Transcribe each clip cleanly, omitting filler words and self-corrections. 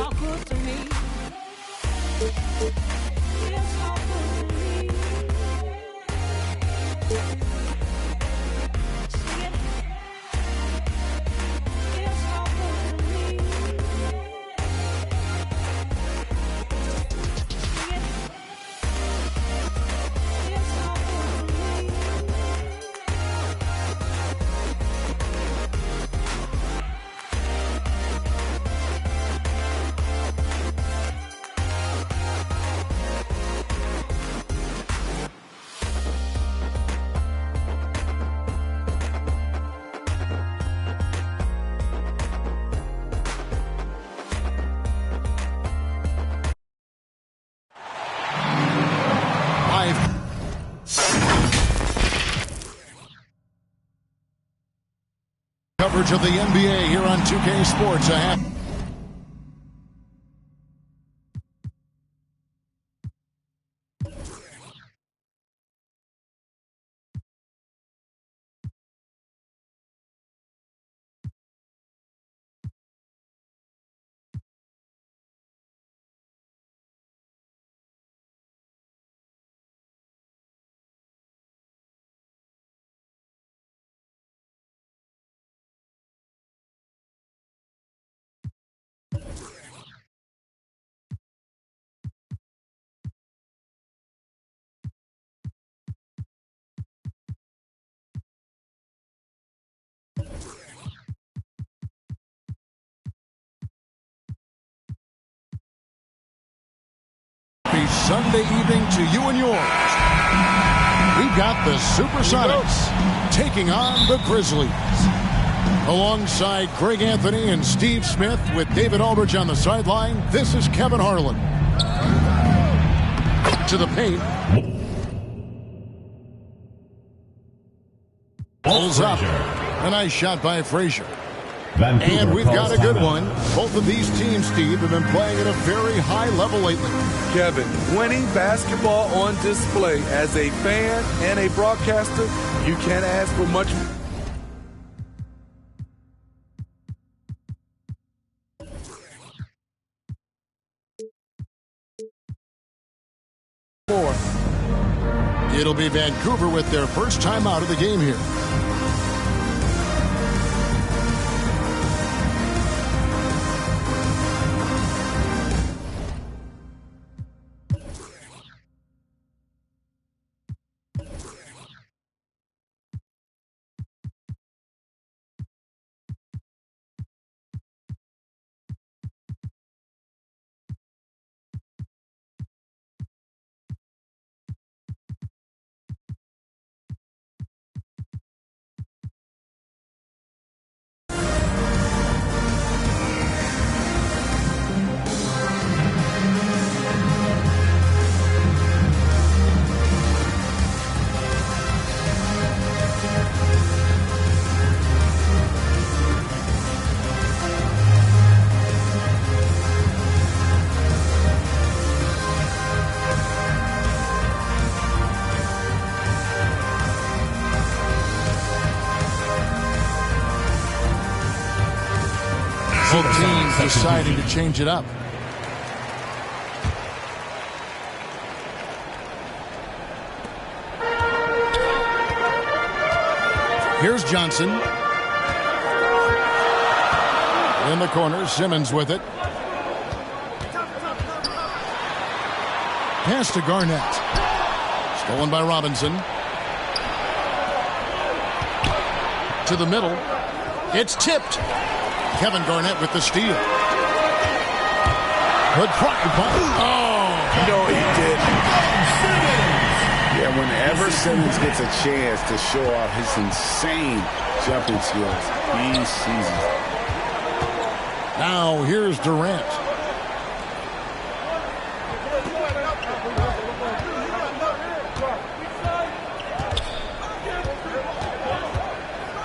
all good to me. It's all good to me. Sing it. It's all good to me. Sing it. It's all good to me. Coverage of the NBA here on 2K Sports. Sunday evening to you and yours. We've got the Supersonics taking on the Grizzlies. Alongside Greg Anthony and Steve Smith with David Aldridge on the sideline, this is Kevin Harlan. To the paint. Pulls up. A nice shot by Frazier. And we've got a good one. Both of these teams, Steve, have been playing at a very high level lately. Kevin, winning basketball on display as a fan and a broadcaster, you can't ask for much more. It'll be Vancouver with their first time out of the game here. Both teams deciding to change it up. Here's Johnson. In the corner, Simmons with it. Pass to Garnett. Stolen by Robinson. To the middle. It's tipped. Kevin Garnett with the steal. Good try. Oh! No, he did. Yeah, whenever Simmons gets a chance to show off his insane jumping skills, he sees it. Now here's Durant.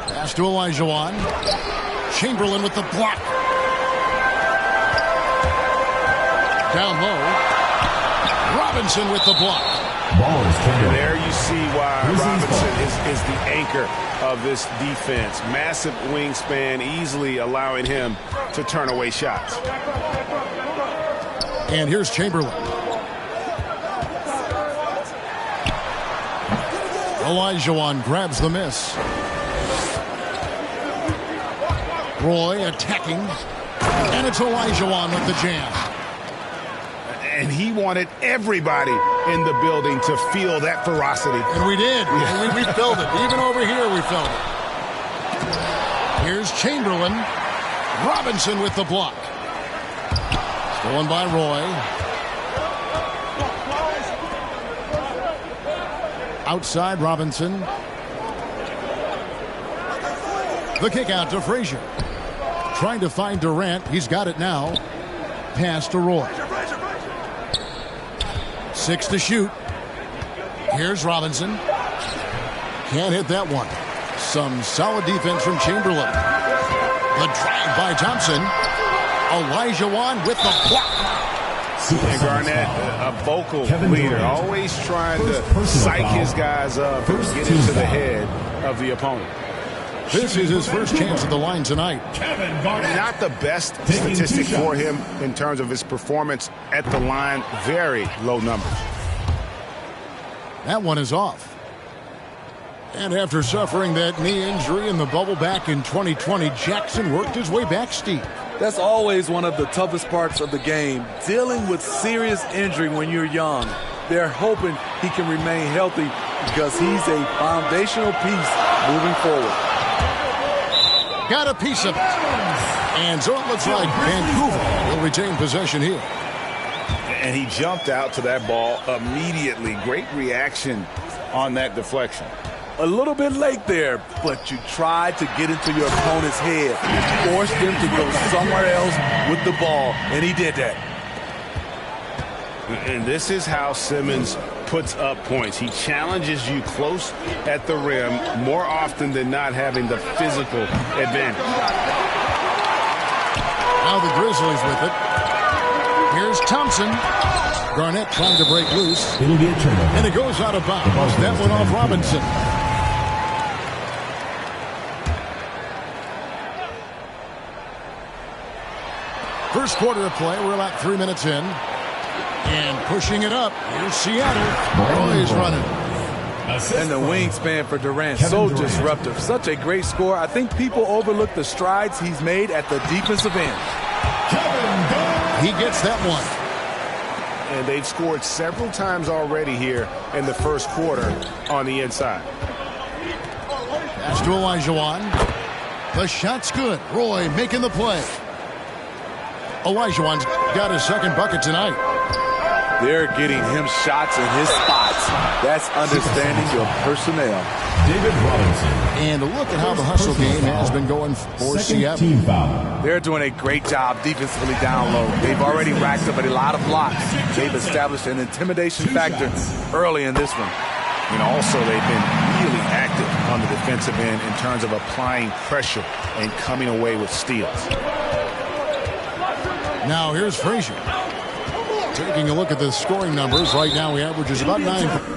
Pass to Olajuwon. Chamberlain with the block. Down low. Robinson with the block. Ball is turned And over. there you see why Grizzlies Robinson ball. is the anchor of this defense. Massive wingspan, easily allowing him to turn away shots. And here's Chamberlain. Olajuwon grabs the miss. Roy attacking. And it's Olajuwon with the jam. And he wanted everybody in the building to feel that ferocity. And we did. And we felt it. Even over here we felt it. Here's Chamberlain. Robinson with the block. Stolen by Roy. Outside Robinson. The kick out to Frazier. Trying to find Durant. He's got it now. Pass to Roy. 6 to shoot. Here's Robinson. Can't hit that one. Some solid defense from Chamberlain. The drive by Thompson. Olajuwon with the block. And Garnett, a vocal Kevin leader, Durant. always trying First to personal psych foul. his guys up and First get team into the foul. head of the opponent. This is his first chance at the line tonight. Kevin Garnett. Not the best Taking statistic 2 for shots. him in terms of his performance at the line. Very low numbers. That one is off. And after suffering that knee injury in the bubble back in 2020, Jackson worked his way back steep. That's always one of the toughest parts of the game, dealing with serious injury when you're young. They're hoping he can remain healthy because he's a foundational piece moving forward. Got a piece of it. And so it looks like Vancouver will retain possession here. And he jumped out to that ball immediately. Great reaction on that deflection. A little bit late there, but you tried to get into your opponent's head, force them to go somewhere else with the ball, and he did that. And this is how Simmons puts up points. He challenges you close at the rim more often than not, having the physical advantage. Now the Grizzlies with it. Here's Thompson. Garnett trying to break loose. It'll be a turnover. And it goes out of The ball bounds. That goes one to off Vancouver. Robinson. First quarter of play. We're about 3 minutes in. And pushing it up. Here's Seattle. Roy's running. And the wingspan for Durant, Kevin so Durant. disruptive. Such a great score. I think people overlook the strides he's made at the defensive end. He gets that one. And they've scored several times already here in the first quarter on the inside. Pass to Olajuwon. The shot's good. Roy making the play. Olajuwon's got his second bucket tonight. They're getting him shots in his spots. That's understanding your personnel. David Robinson. And look at how the hustle game has been going for Second Seattle. team foul. They're doing a great job defensively down low. They've already racked up a lot of blocks. They've established an intimidation factor early in this one. And also, they've been really active on the defensive end in terms of applying pressure and coming away with steals. Now here's Frazier. Taking a look at the scoring numbers. Right now he averages about 9.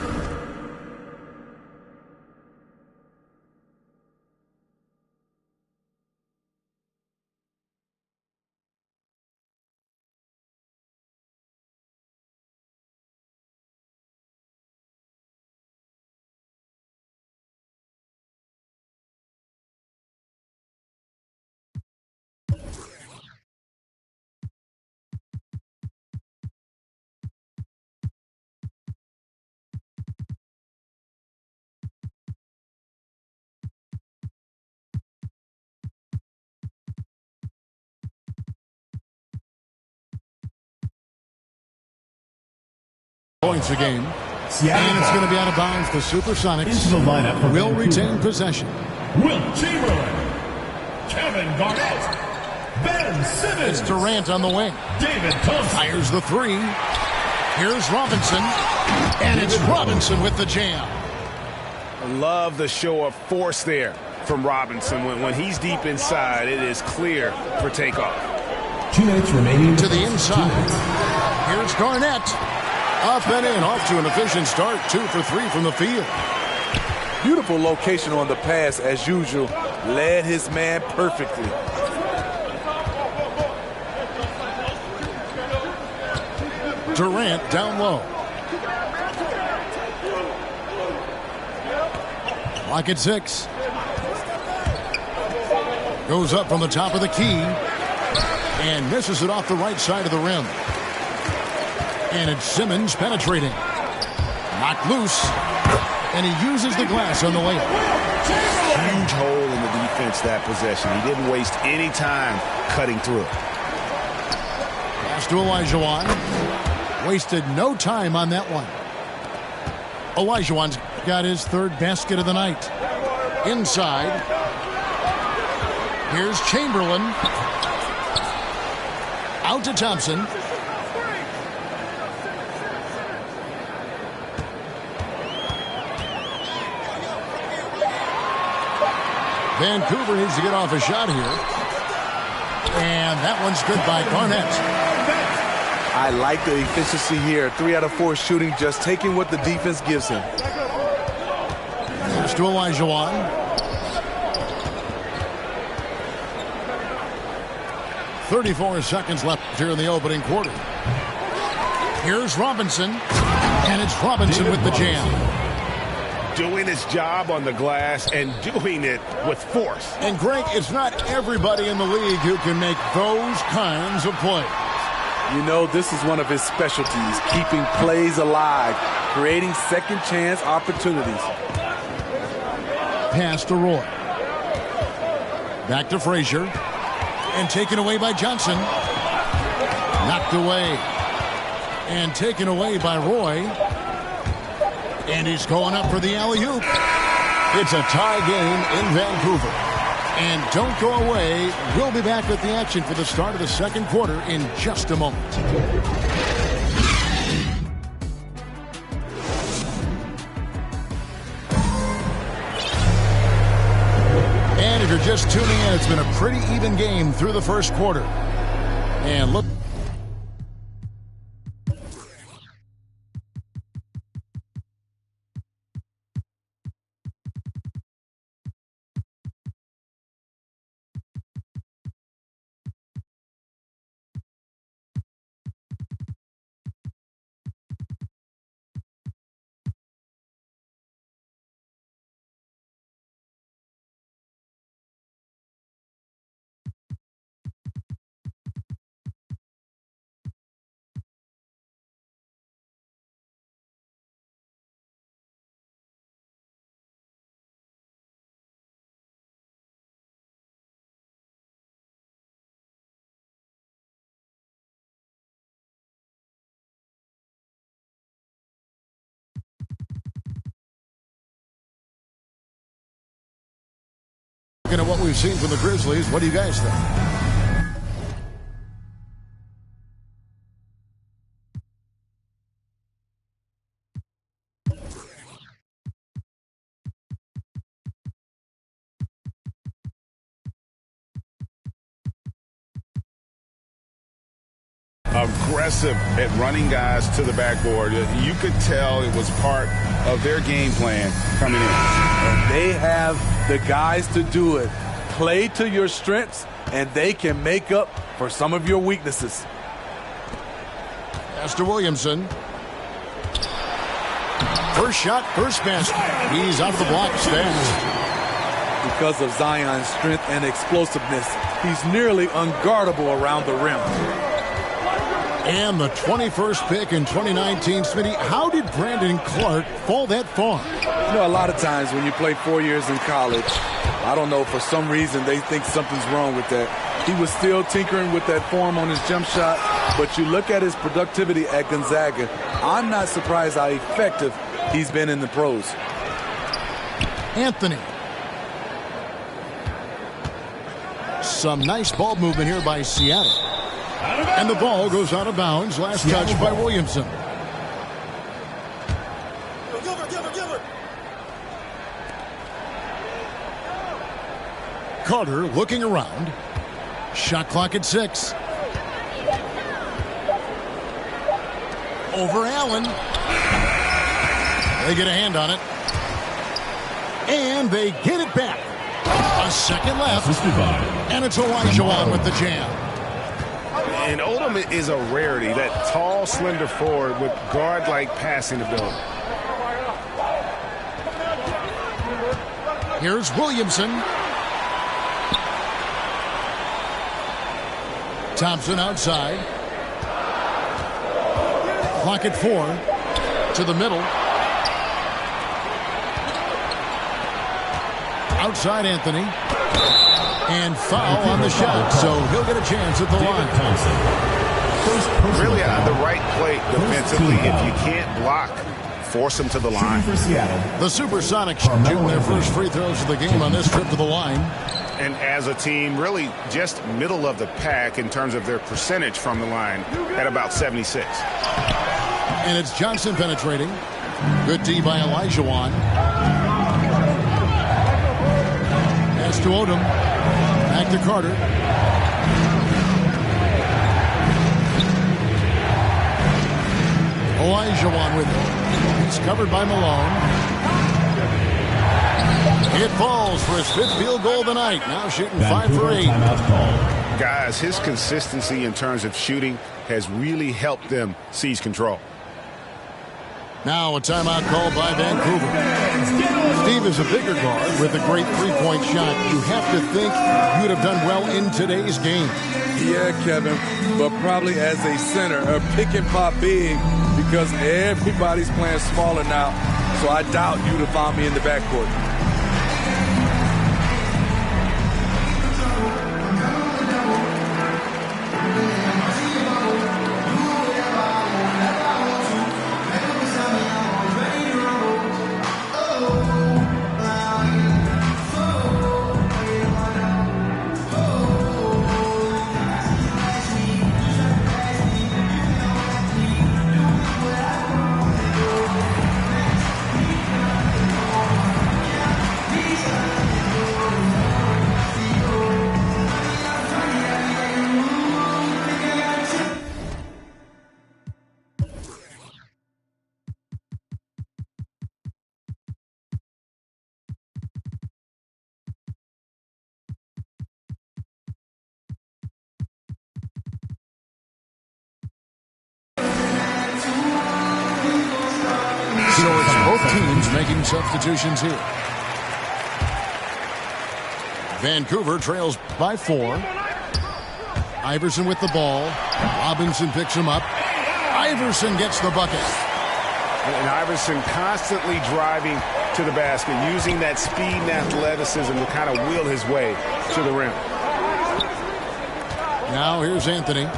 Points a game. Seattle And it's ball. going to be out of bounds. The Supersonics Into the lineup for will Vancouver. retain possession. Wilt Chamberlain. Kevin Garnett. Ben Simmons. It's Durant on the wing. David Thompson. Fires the three. Here's Robinson. And it's Robinson with the jam. I love the show of force there from Robinson. When he's deep inside, it is clear for takeoff. 2 minutes remaining. To the inside. Here's Garnett. Up and in, off to an efficient start. 2 for 3 from the field. Beautiful location on the pass as usual. Led his man perfectly. Durant down low. Clock at 6. Goes up from the top of the key and misses it off the right side of the rim. And it's Simmons penetrating. Knocked loose. And he uses the glass on the layup. Huge hole in the defense that possession. He didn't waste any time cutting through it. Pass to Olajuwon. Wasted no time on that one. Olajuwon's got his 3rd basket of the night. Inside. Here's Chamberlain. Out to Thompson. Vancouver needs to get off a shot here. And that one's good by Garnett. I like the efficiency here. 3 out of 4 shooting, just taking what the defense gives him. Pass to Olajuwon. .34 seconds left here in the opening quarter. Here's Robinson. And it's Robinson with the jam. Doing his job on the glass and doing it with force. And Greg, it's not everybody in the league who can make those kinds of plays. You know, this is one of his specialties, keeping plays alive, creating second chance opportunities. Pass to Roy. Back to Frazier. And taken away by Johnson. Knocked away. And taken away by Roy. And he's going up for the alley-oop. It's a tie game in Vancouver. And don't go away. We'll be back with the action for the start of the second quarter in just a moment. And if you're just tuning in, it's been a pretty even game through the first quarter. And look. Looking at what we've seen from the Grizzlies, what do you guys think? Aggressive at running guys to the backboard. You could tell it was part of their game plan coming in. And they have the guys to do it. Play to your strengths, and they can make up for some of your weaknesses. Pass to Williamson. First shot, first basket. He's off the block, stands. Because of Zion's strength and explosiveness, he's nearly unguardable around the rim. And the 21st pick in 2019, Smitty, how did Brandon Clark fall that far? You know, a lot of times when you play 4 years in college, I don't know, for some reason they think something's wrong with that. He was still tinkering with that form on his jump shot, but you look at his productivity at Gonzaga, I'm not surprised how effective he's been in the pros. Anthony. Some nice ball movement here by Seattle. And the ball goes out of bounds. Last touch by Williamson. Carter looking around. Shot clock at 6. over Allen. They get a hand on it. And they get it back. A second left. Assisted by And it's Olajuwon with the jam. And Odom is a rarity, that tall, slender forward with guard-like passing ability. Here's Williamson. Thompson outside. Clock at 4. To the middle. Outside Anthony. And foul on the shot, so he'll get a chance at the line. Really the right play defensively. If you can't block, force him to the line. for Seattle. The Supersonics shooting their first free throws of the game on this trip to the line. And as a team, really just middle of the pack in terms of their percentage from the line at about 76. And it's Johnson penetrating. Good D by Olajuwon. Pass to Odom. Back to Carter. Olajuwon with it. He's covered by Malone. It falls for his 5th field goal of the night. Now shooting 5 for 8. Timeout call. Guys, his consistency in terms of shooting has really helped them seize control. Now a timeout called by Vancouver. Steve is a bigger guard with a great three-point shot. You have to think you'd have done well in today's game. Yeah, Kevin, but probably as a center, a pick and pop big because everybody's playing smaller now. So I doubt you'd have found me in the backcourt. So it's both teams making substitutions here. Vancouver trails by 4. Iverson with the ball. Robinson picks him up. Iverson gets the bucket. And Iverson constantly driving to the basket, using that speed and athleticism to kind of wheel his way to the rim. Now here's Anthony.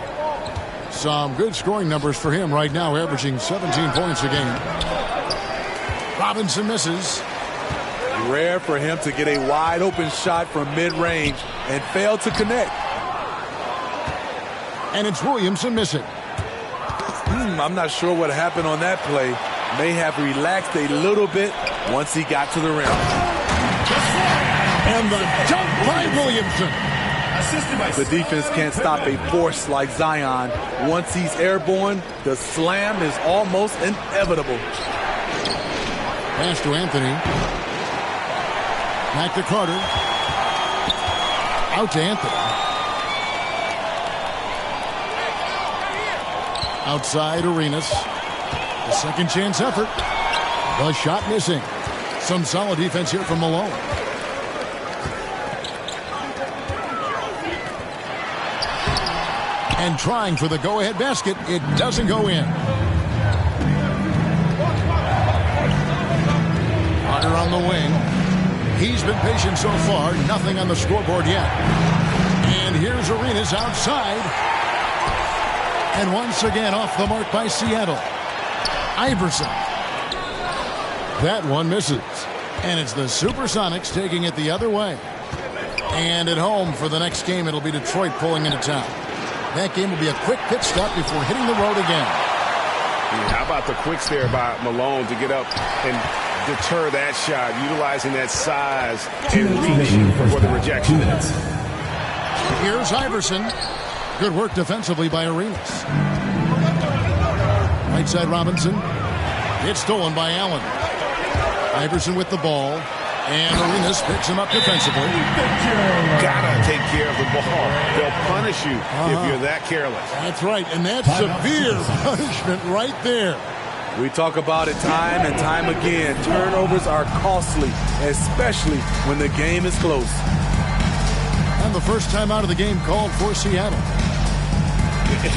Some good scoring numbers for him right now, averaging 17 points a game. Robinson misses. Rare for him to get a wide open shot from mid-range and fail to connect. And it's Williamson missing. I'm not sure what happened on that play. May have relaxed a little bit once he got to the rim. And the dunk by Williamson. Assisted by The defense can't stop a force like Zion. Once he's airborne, the slam is almost inevitable. Pass to Anthony. Back to Carter. Out to Anthony. Outside Arenas. The second chance effort. The shot missing. Some solid defense here from Malone. And trying for the go-ahead basket. It doesn't go in. Carter on the wing. He's been patient so far. Nothing on the scoreboard yet. And here's Arenas outside. And once again off the mark by Seattle. Iverson. That one misses. And it's the Supersonics taking it the other way. And at home for the next game, it'll be Detroit pulling into town. That game will be a quick pit stop before hitting the road again. How about the quicks there by Malone to get up and deter that shot, utilizing that size and reach for the rejection. 2 minutes. Here's Iverson. Good work defensively by Arenas. Right side Robinson. It's stolen by Allen. Iverson with the ball. And Arenas picks him up defensively. Gotta take care of the ball. They'll punish you if you're that careless. That's right, and that's severe punishment right there. We talk about it time and time again. Turnovers are costly, especially when the game is close. And the first time out of the game called for Seattle.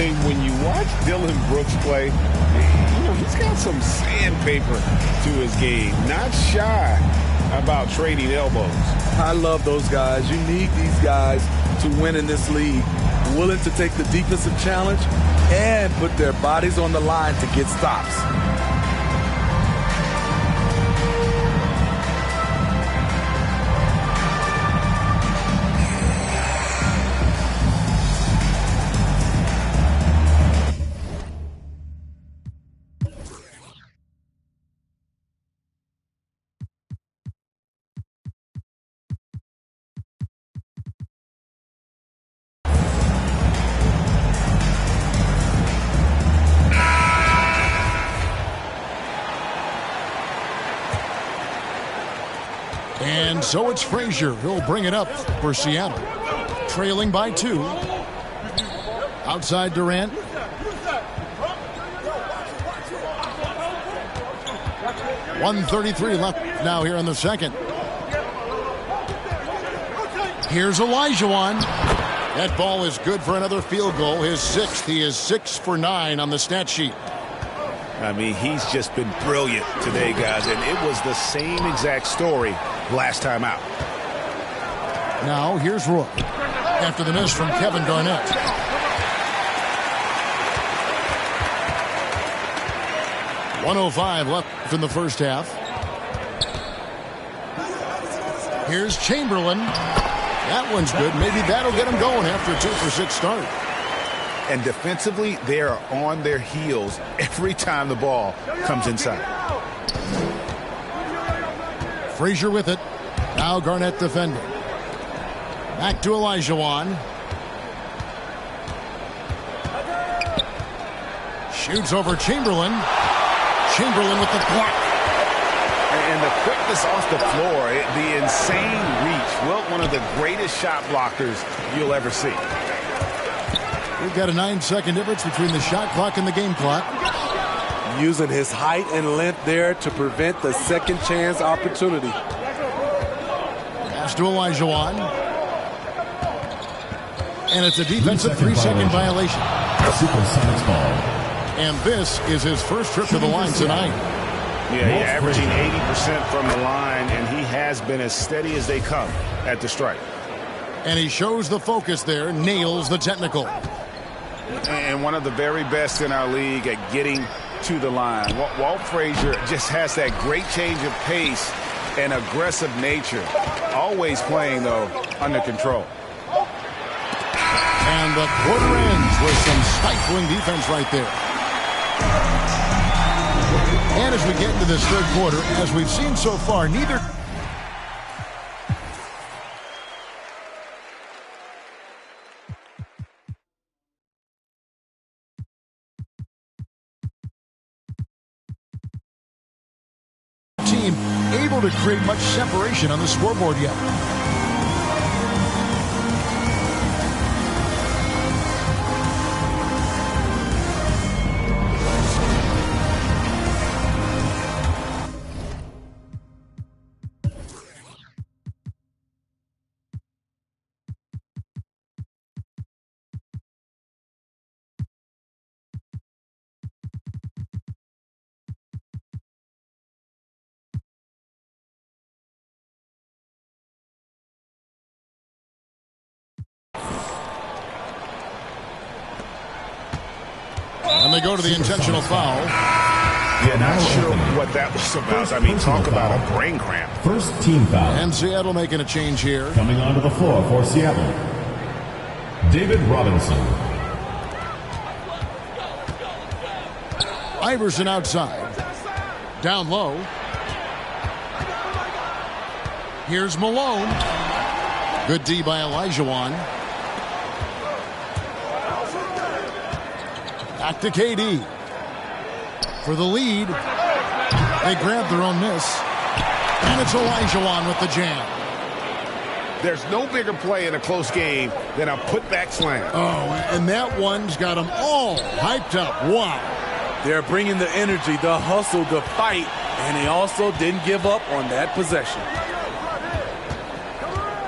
And when you watch Dylan Brooks play, he's got some sandpaper to his game. Not shy about trading elbows. I love those guys. You need these guys to win in this league. Willing to take the defensive challenge and put their bodies on the line to get stops. And so it's Frazier who'll bring it up for Seattle. Trailing by 2. Outside Durant. .133 left now here in the second. Here's Olajuwon. That ball is good for another field goal. His 6th. He is 6 for 9 on the stat sheet. I mean, he's just been brilliant today, guys, and it was the same exact story last time out. Now here's Rook after the miss from Kevin Garnett. .105 left in the first half. Here's Chamberlain. That one's good. Maybe that'll get him going after a 2-for-6 start. And defensively, they are on their heels every time the ball comes inside. Frazier with it. Now Garnett defending. Back to Olajuwon. Shoots over Chamberlain. Chamberlain with the block. And the quickness off the floor, the insane reach. Well, one of the greatest shot blockers you'll ever see. We've got a 9-second difference between the shot clock and the game clock. Using his height and length there to prevent the second chance opportunity. Pass to Olajuwon. And it's a defensive 3-second violation. Supersonics ball. And this is his first trip to the line tonight. Yeah, he's averaging 80% from the line, and he has been as steady as they come at the stripe. And he shows the focus there, nails the technical. And one of the very best in our league at getting to the line. Walt Frazier just has that great change of pace and aggressive nature. Always playing, though, under control. And the quarter ends with some stifling defense right there. And as we get into this third quarter, as we've seen so far, neither team able to create much separation on the scoreboard yet. And they go to the intentional foul. Yeah, not sure what that was about. I mean, talk about a brain cramp. First team foul. And Seattle making a change here. Coming onto the floor for Seattle, David Robinson. Iverson outside. Down low. Here's Malone. Good D by Olajuwon. Back to KD. for the lead. They grab their own miss. And it's Olajuwon with the jam. There's no bigger play in a close game than a putback slam. Oh, and that one's got them all hyped up. Wow. They're bringing the energy, the hustle, the fight, and they also didn't give up on that possession.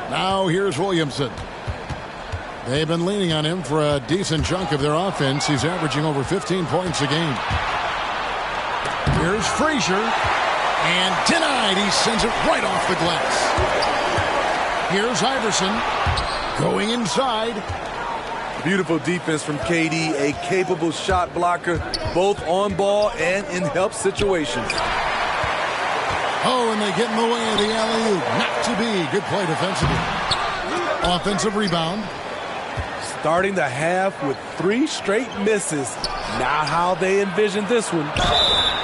Now here's Williamson. They've been leaning on him for a decent chunk of their offense. He's averaging over 15 points a game. Here's Frazier. And denied. He sends it right off the glass. Here's Iverson going inside. Beautiful defense from KD, a capable shot blocker, both on ball and in help situations. Oh, and they get in the way of the alley-oop. Not to be. Good play defensively. Offensive rebound. Starting the half with 3 straight misses. Not how they envisioned this one.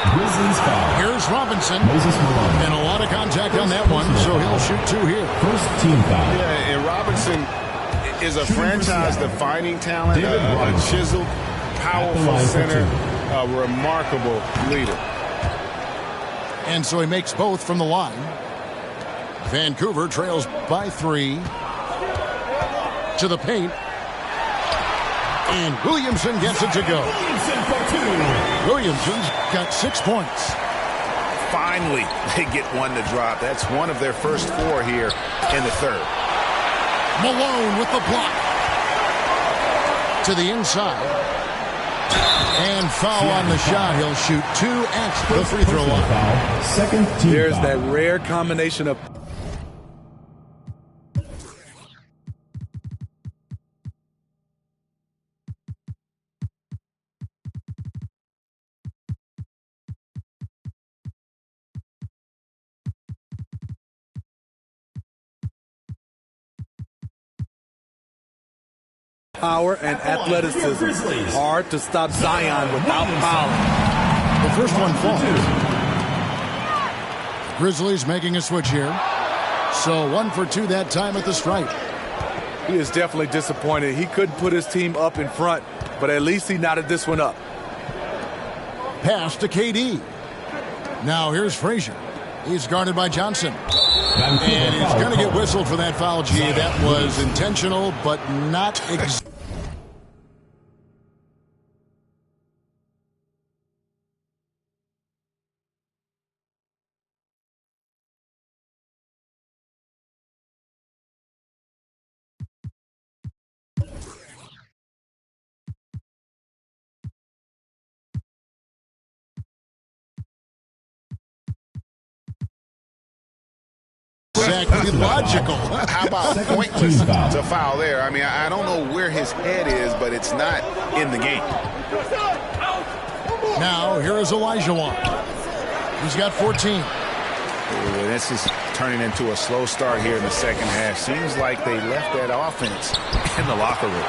Grizzlies foul. Here's Robinson. Moses Malone. And a lot of contact on that one, so he'll shoot 2 here. First team foul. Yeah, and Robinson is a franchise-defining talent, David a Robinson. chiseled, powerful At the line for center, 2. a remarkable leader. And so he makes both from the line. Vancouver trails by 3. To the paint. And Williamson gets it to go. Williamson for 2. Williamson's got 6 points. Finally, they get one to drop. That's one of their first 4 here in the third. Malone with the block. To the inside. And foul on the shot. He'll shoot 2 at the free throw line. Foul. Second team There's foul. that rare combination of power and athleticism. Hard to stop Zion without fouling. The first one falls. Grizzlies making a switch here. So 1 for 2 that time at the stripe. He is definitely disappointed. He couldn't put his team up in front, but at least he knotted this one up. Pass to KD. Now here's Frazier. He's guarded by Johnson. And he's going to get whistled for that foul, G. That was intentional, but not exactly. Logical. How about pointless to foul there? I mean, I don't know where his head is, but it's not in the game. Now, here is Olajuwon. He's got 14. Ooh, this is turning into a slow start here in the second half. Seems like they left that offense in the locker room.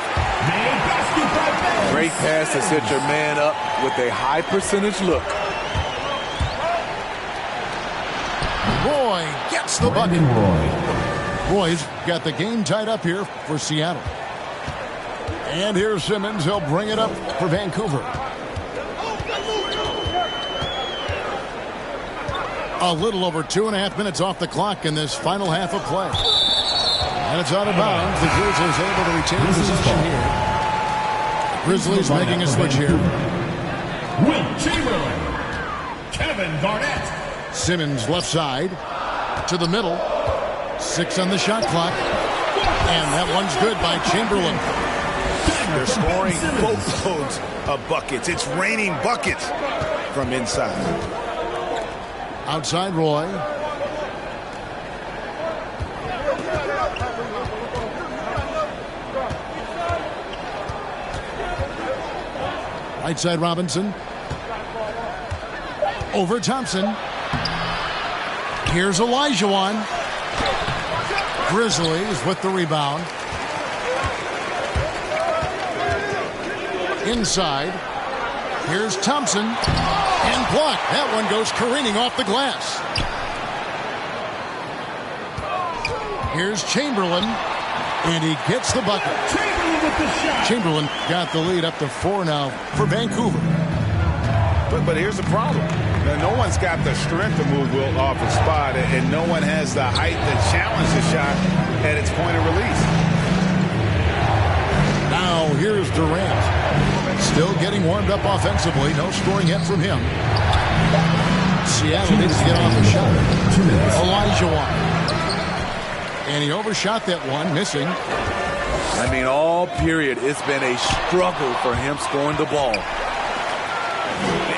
Great pass to set your man up with a high percentage look. Roy gets the bucket. Roy's got the game tied up here for Seattle. And here's Simmons. He'll bring it up for Vancouver. A little over 2.5 minutes off the clock in this final half of play. And it's out of bounds. The Grizzlies able to retain possession here. Grizzlies making a switch here. Will Chamberlain. Kevin Garnett. Simmons left side to the middle. 6 on the shot clock. And that one's good by Chamberlain. They're scoring boatloads of buckets. It's raining buckets from inside. Outside Roy. Right side Robinson. Over Thompson. Here's Olajuwon. Grizzlies with the rebound. Inside. Here's Thompson. And blocked. That one goes careening off the glass. Here's Chamberlain. And he gets the bucket. Chamberlain with the shot. Chamberlain got the lead up to 4 now for Vancouver. But here's the problem. Now, no one's got the strength to move Wilt off his spot, and no one has the height to challenge the shot at its point of release. Now here's Durant. Still getting warmed up offensively. No scoring yet from him. Seattle needs to get off the shot. Olajuwon. And he overshot that one, missing. I mean, all period, it's been a struggle for him scoring the ball.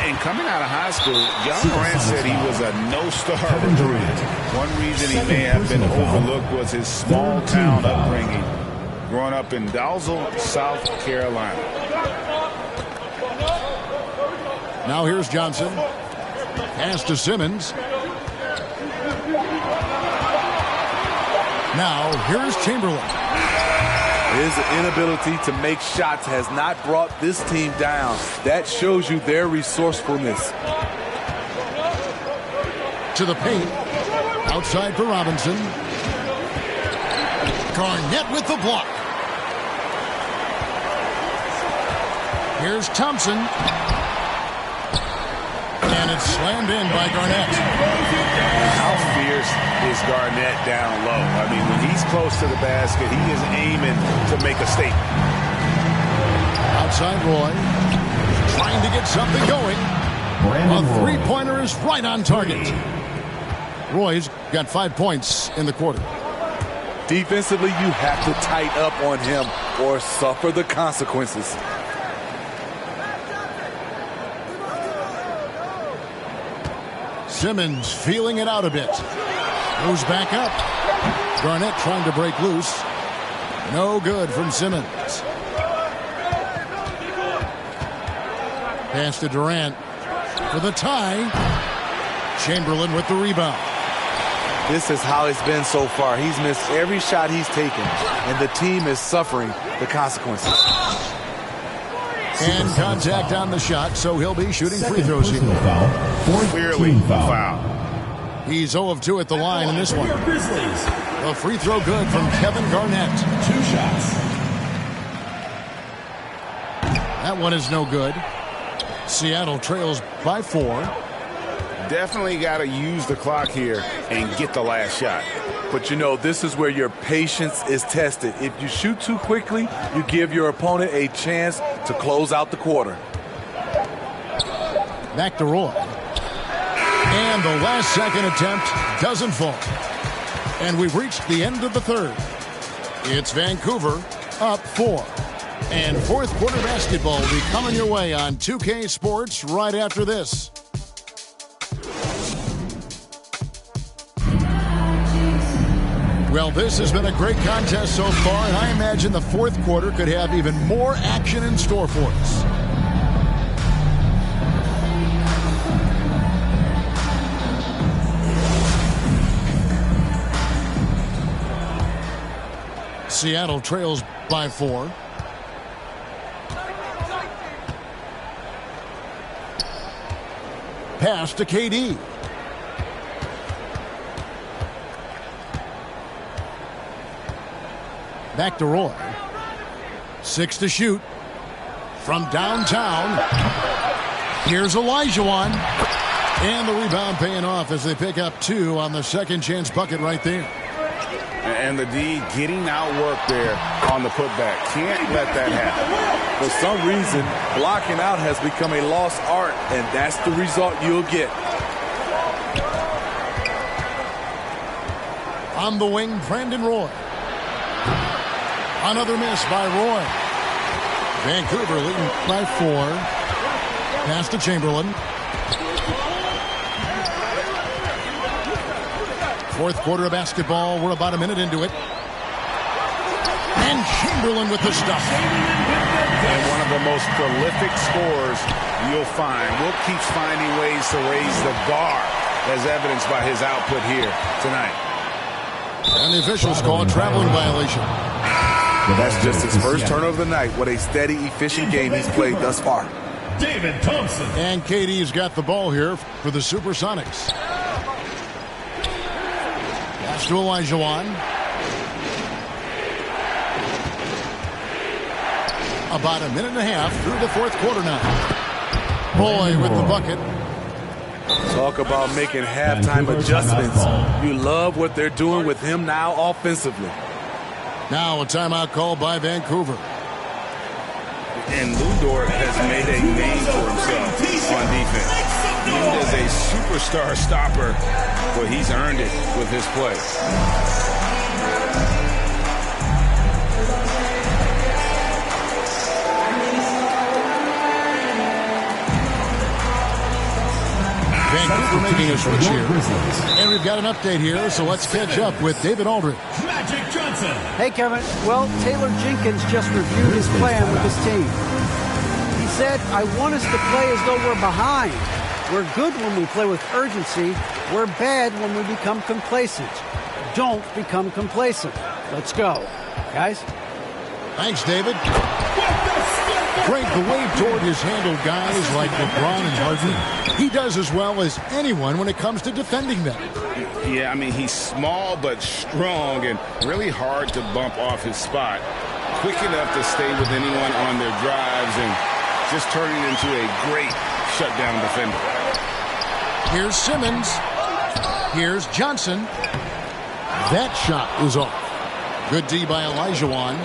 And coming out of high school, John Morant said he was a no-star recruit. One reason he may have been overlooked was his small-town upbringing, growing up in Dalzell, South Carolina. Now here's Johnson. Pass to Simmons. Now here's Chamberlain. His inability to make shots has not brought this team down. That shows you their resourcefulness. To the paint. Outside for Robinson. Garnett with the block. Here's Thompson. And it's slammed in by Garnett. How fierce is Garnett down low? I mean, when he's close to the basket, he is aiming to make a statement. Outside Roy. Trying to get something going. A three-pointer is right on target. Roy's got 5 points in the quarter. Defensively, you have to tighten up on him or suffer the consequences. Simmons feeling it out a bit. Moves back up. Garnett trying to break loose. No good from Simmons. Pass to Durant for the tie. Chamberlain with the rebound. This is how it's been so far. He's missed every shot he's taken, and the team is suffering the consequences. And contact on the shot, so he'll be shooting free throws here. Clearly a foul. He's 0 of 2 at the line in this one. A free throw good from Kevin Garnett. 2 shots. That one is no good. Seattle trails by 4. Definitely got to use the clock here and get the last shot. But, you know, this is where your patience is tested. If you shoot too quickly, you give your opponent a chance to close out the quarter. Back to Roy. And the last second attempt doesn't fall. And we've reached the end of the third. It's Vancouver up 4. And fourth quarter basketball will be coming your way on 2K Sports right after this. Well, this has been a great contest so far, and I imagine the fourth quarter could have even more action in store for us. Seattle trails by 4. Pass to KD. Back to Roy. 6 to shoot. From downtown. Here's Olajuwon. And the rebound paying off as they pick up 2 on the second chance bucket right there. And the D getting outworked there on the putback. Can't let that happen. For some reason, blocking out has become a lost art, and that's the result you'll get. On the wing, Brandon Roy. Another miss by Roy. Vancouver leading by 4. Pass to Chamberlain. Fourth quarter of basketball. We're about a minute into it. And Chamberlain with the stuff. And one of the most prolific scorers you'll find. Wilt keeps finding ways to raise the bar, as evidenced by his output here tonight. And the officials call a traveling violation. That's just his first turnover of the night. What a steady, efficient game he's played thus far. David Thompson. And KD's got the ball here for the Supersonics. Pass to Olajuwon. About a minute and a half through the fourth quarter now. Boy with the bucket. Talk about making halftime adjustments. You love what they're doing with him now offensively. Now a timeout called by Vancouver. And Lou Dort has made a name for himself on defense. Viewed as a superstar stopper, but he's earned it with his play. Vancouver making a switch here. And we've got an update here, so let's catch up with David Aldridge. Magic Johnson. Hey, Kevin. Well, Taylor Jenkins just reviewed his plan with his team. He said, I want us to play as though we're behind. We're good when we play with urgency. We're bad when we become complacent. Don't become complacent. Let's go. Guys? Thanks, David. Frank, the way Dort has handled guys like LeBron and Harden, he does as well as anyone when it comes to defending them. Yeah, I mean, he's small but strong and really hard to bump off his spot. Quick enough to stay with anyone on their drives and just turning into a great shutdown defender. Here's Simmons. Here's Johnson. That shot is off. Good D by Olajuwon.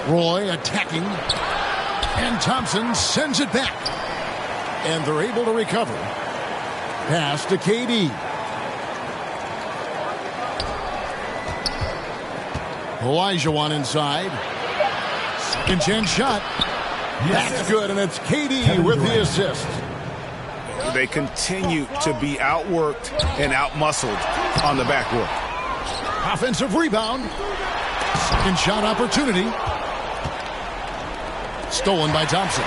Roy attacking. And Thompson sends it back. And they're able to recover. Pass to KD. Olajuwon inside. Second chance shot. That's good, and it's KD with the assist. They continue to be outworked and outmuscled on the backcourt. Offensive rebound. Second shot opportunity. Stolen by Thompson.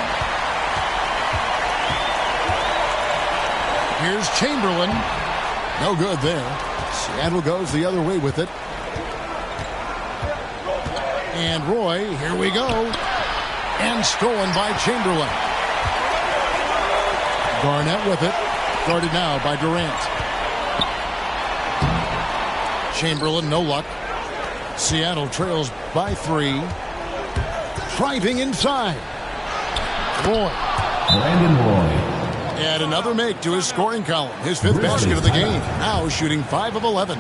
Here's Chamberlain. No good there. Seattle goes the other way with it. And Roy, here we go. And stolen by Chamberlain. Garnett with it. Guarded now by Durant. Chamberlain, no luck. Seattle trails by 3. Driving inside. Roy. Brandon Roy. And another make to his scoring column. His 5th basket of the game. Now shooting 5 of 11.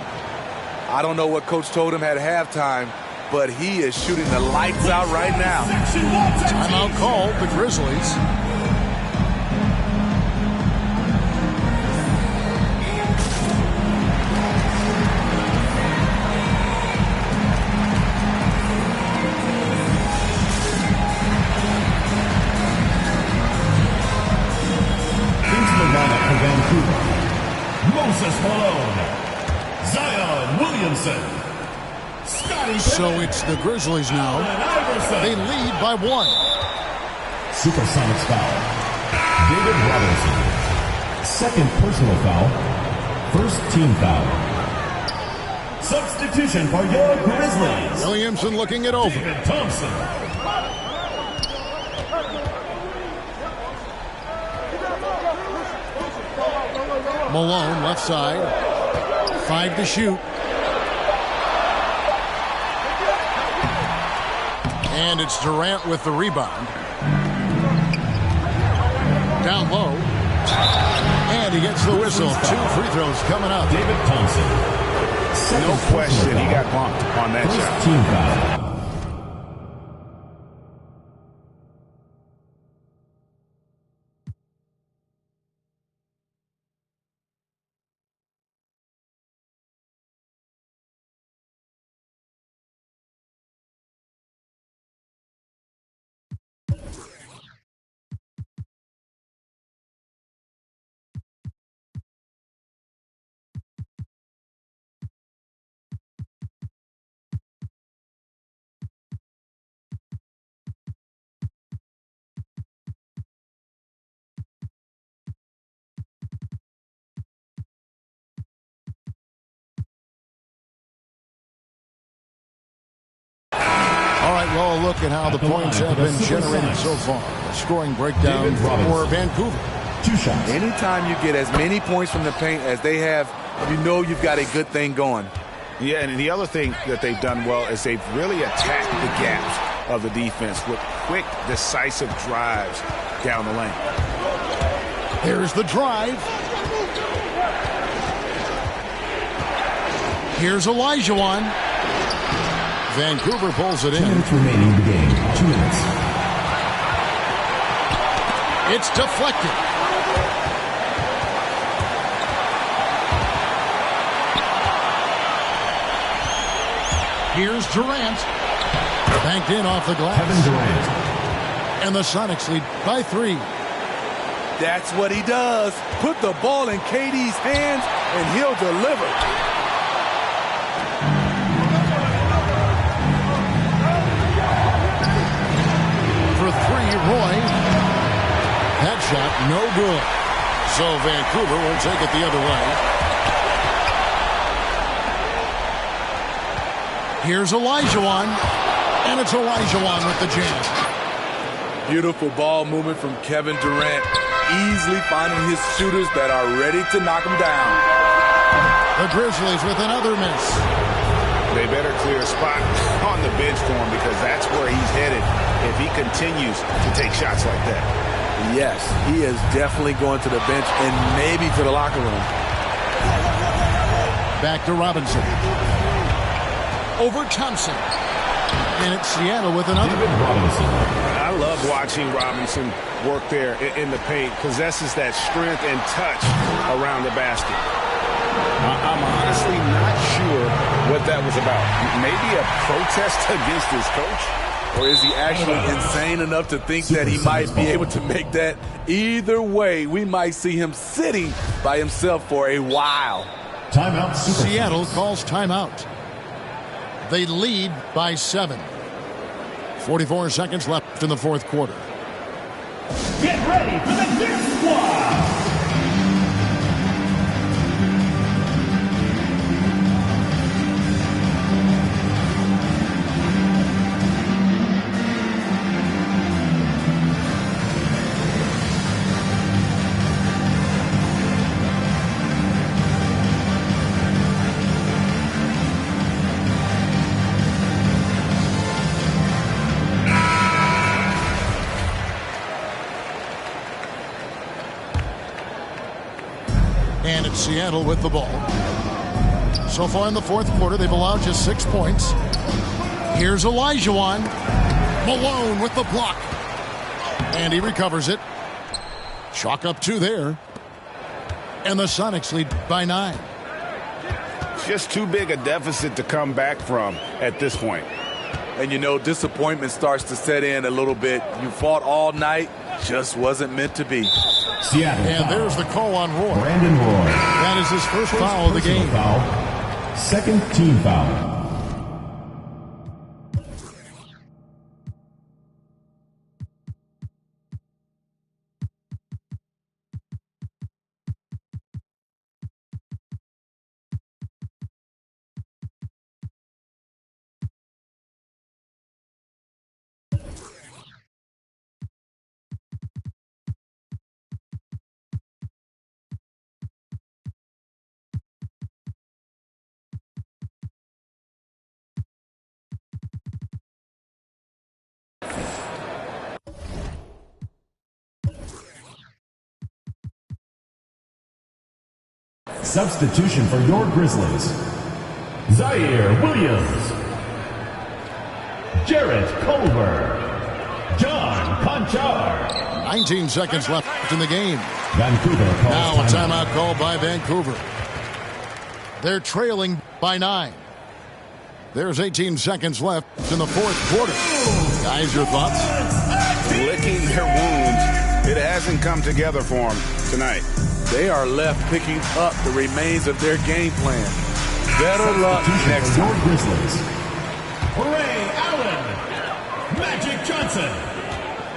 I don't know what Coach told him at halftime, but he is shooting the lights out right now. Timeout called the Grizzlies. Moses Malone. Zion Williamson. So it's the Grizzlies now. They lead by 1. Supersonics foul. David Robinson. Second personal foul. First team foul. Substitution for your Grizzlies. Williamson looking it over. David Thompson. Malone left side. 5 to shoot. And it's Durant with the rebound. Down low. And he gets the whistle. 2 free throws coming up. David Thompson. No question, he got bumped on that First shot. team foul. All right, well, look at how the points have been generated so far. A scoring breakdown for Vancouver. 2 shots. Anytime you get as many points from the paint as they have, you know you've got a good thing going. Yeah, and the other thing that they've done well is they've really attacked the gaps of the defense with quick, decisive drives. down the lane. Here's the drive. Here's Olajuwon. Vancouver pulls it 2 in. minutes remaining in the game. 2 minutes. It's deflected. Here's Durant. Banked in off the glass. Kevin Durant. And the Sonics lead by 3. That's what he does. Put the ball in KD's hands, and he'll deliver. For 3, Roy. That shot, no good. So Vancouver will take it the other way. Here's Olajuwon. And it's Olajuwon with the jam. Beautiful ball movement from Kevin Durant, easily finding his shooters that are ready to knock him down. The Grizzlies with another miss. They better clear a spot on the bench for him because that's where he's headed if he continues to take shots like that. Yes, he is definitely going to the bench and maybe to the locker room. Back to Robinson. Over Thompson. And it's Seattle with another. David Robinson. I love watching Robinson work there in the paint. Possesses that strength and touch around the basket. I'm honestly not sure what that was about. Maybe a protest against his coach? Or is he actually insane enough to think that he might be able to make that? Either way, we might see him sitting by himself for a while. Timeout. Seattle calls timeout. They lead by 7. 44 seconds left in the fourth quarter. Get ready for the Dirt Squad. And it's Seattle with the ball. So far in the fourth quarter, they've allowed just 6 points. Here's Olajuwon. Malone with the block. And he recovers it. Chalk up 2 there. And the Sonics lead by 9. Just too big a deficit to come back from at this point. And you know, disappointment starts to set in a little bit. You fought all night, just wasn't meant to be. Seattle. And foul. there's the call on Roy. Brandon Roy. That is his first foul of the Personal game. Foul. Second team foul. Substitution for your Grizzlies. Zaire Williams. Jarrett Culver. John Conchar. 19 seconds left in the game. Vancouver calls Now a timeout call by Vancouver. They're trailing by 9. There's 18 seconds left in the fourth quarter. Guys, your thoughts? Licking their wounds. It hasn't come together for them tonight. They are left picking up the remains of their game plan. Better luck Substitution next for your time. Grizzlies. Ray Allen. Magic Johnson.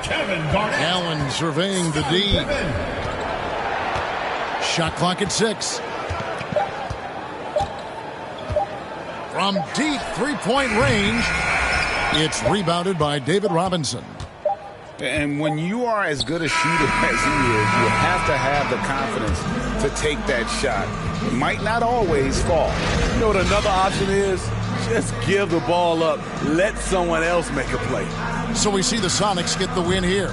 Kevin Garnett. Allen surveying the D. Pippen. Shot clock at 6. From deep three-point range, it's rebounded by David Robinson. And when you are as good a shooter as he is, you have to have the confidence to take that shot. It might not always fall. You know what another option is? Just give the ball up. Let someone else make a play. So we see the Sonics get the win here.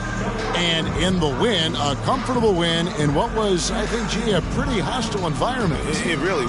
And in the win, a comfortable win in what was, I think, a pretty hostile environment. It really